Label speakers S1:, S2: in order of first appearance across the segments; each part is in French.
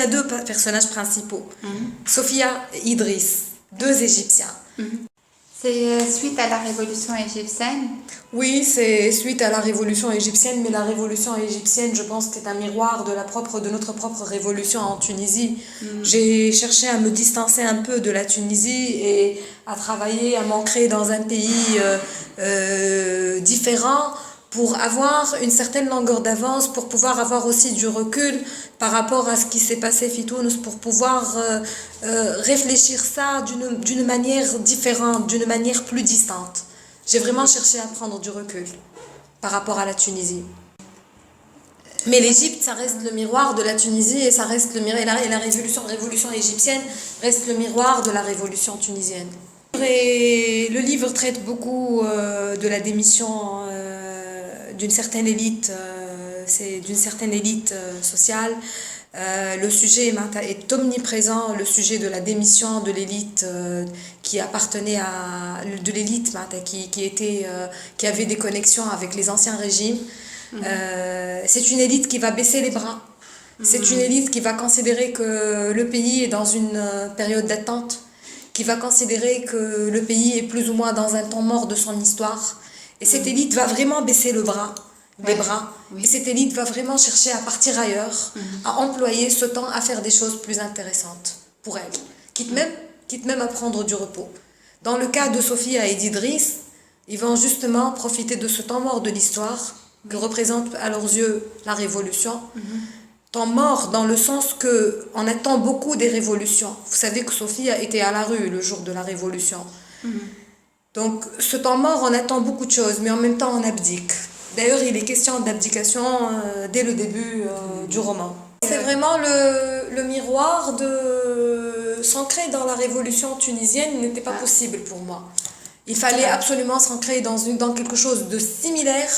S1: y a deux personnages principaux, Sophia et Idriss, deux Égyptiens.
S2: C'est suite à la révolution égyptienne.
S1: Oui, c'est suite à la révolution égyptienne, mais la révolution égyptienne, je pense, c'est un miroir de notre propre révolution en Tunisie. J'ai cherché à me distancer un peu de la Tunisie et à travailler, à m'ancrer dans un pays différent pour avoir une certaine longueur d'avance, pour pouvoir avoir aussi du recul par rapport à ce qui s'est passé Fitounes, pour pouvoir réfléchir ça d'une manière différente, d'une manière plus distante. J'ai vraiment cherché à prendre du recul par rapport à la Tunisie. Mais l'Égypte, ça reste le miroir de la Tunisie et ça reste et la révolution égyptienne reste le miroir de la révolution tunisienne. Et le livre traite beaucoup de la démission d'une certaine élite, sociale. Le sujet est omniprésent, le sujet de la démission de l'élite qui appartenait de l'élite qui avait des connexions avec les anciens régimes. C'est une élite qui va baisser les bras. C'est une élite qui va considérer que le pays est dans une période d'attente, qui va considérer que le pays est plus ou moins dans un temps mort de son histoire. Et cette élite va vraiment baisser les bras. Et cette élite va vraiment chercher à partir ailleurs, à employer ce temps à faire des choses plus intéressantes pour elle, quitte même à prendre du repos. Dans le cas de Sophia et d'Idriss, ils vont justement profiter de ce temps mort de l'histoire que représente à leurs yeux la révolution. Temps mort dans le sens qu'on attend beaucoup des révolutions. Vous savez que Sophia était à la rue le jour de la révolution. Donc ce temps mort, on attend beaucoup de choses, mais en même temps on abdique. D'ailleurs, il est question d'abdication dès le début du roman. C'est vraiment le miroir de s'ancrer dans la révolution tunisienne n'était pas possible pour moi. Il fallait absolument s'ancrer dans quelque chose de similaire,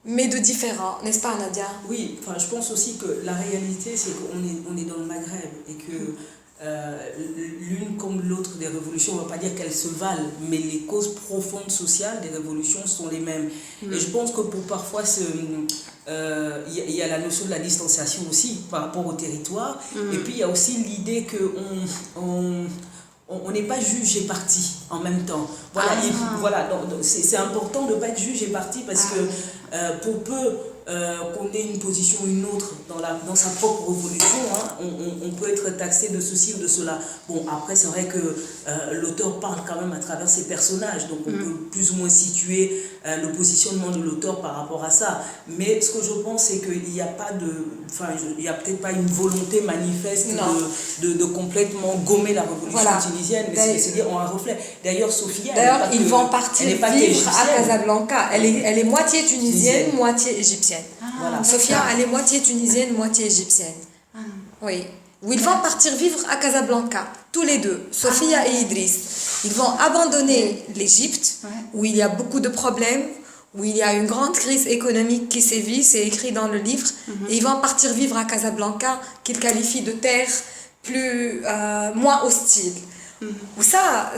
S1: mais de différent, n'est-ce pas Nadia?
S3: Oui, enfin, je pense aussi que la réalité, c'est qu'on est dans le Maghreb et que l'une comme l'autre des révolutions, on ne va pas dire qu'elles se valent, mais les causes profondes sociales des révolutions sont les mêmes. Et je pense que pour parfois, il y a la notion de la distanciation aussi par rapport au territoire. Et puis il y a aussi l'idée qu'on n'est pas juge et parti en même temps. Voilà, c'est important de ne pas être juge et parti parce que pour peu qu'on ait une position ou une autre dans sa propre révolution, on peut être taxé de ceci ou de cela. Bon, après, c'est vrai que l'auteur parle quand même à travers ses personnages, donc on peut plus ou moins situer le positionnement de l'auteur par rapport à ça. Mais ce que je pense, c'est qu'il n'y a pas il n'y a peut-être pas une volonté manifeste de complètement gommer la révolution tunisienne, mais c'est-à-dire en un reflet. D'ailleurs, Sophia,
S1: ils vont partir vivre à Casablanca. Elle est moitié tunisienne, moitié égyptienne. Sophia, elle est moitié tunisienne, moitié égyptienne. Oui. Où ils vont partir vivre à Casablanca, tous les deux, Sophia et Idriss. Ils vont abandonner l'Égypte, où il y a beaucoup de problèmes, où il y a une grande crise économique qui sévit, c'est écrit dans le livre, et ils vont partir vivre à Casablanca, qu'ils qualifient de terre moins hostile. Où ça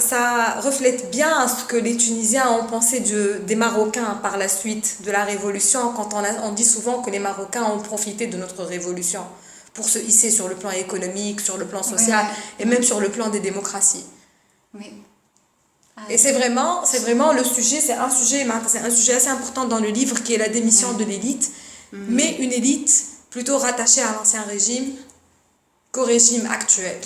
S1: reflète bien ce que les Tunisiens ont pensé des Marocains par la suite de la révolution, quand on dit souvent que les Marocains ont profité de notre révolution pour se hisser sur le plan économique, sur le plan social et même sur le plan des démocraties. Et c'est vraiment le sujet, c'est un sujet assez important dans le livre qui est la démission de l'élite, mais une élite plutôt rattachée à l'ancien régime qu'au régime actuel.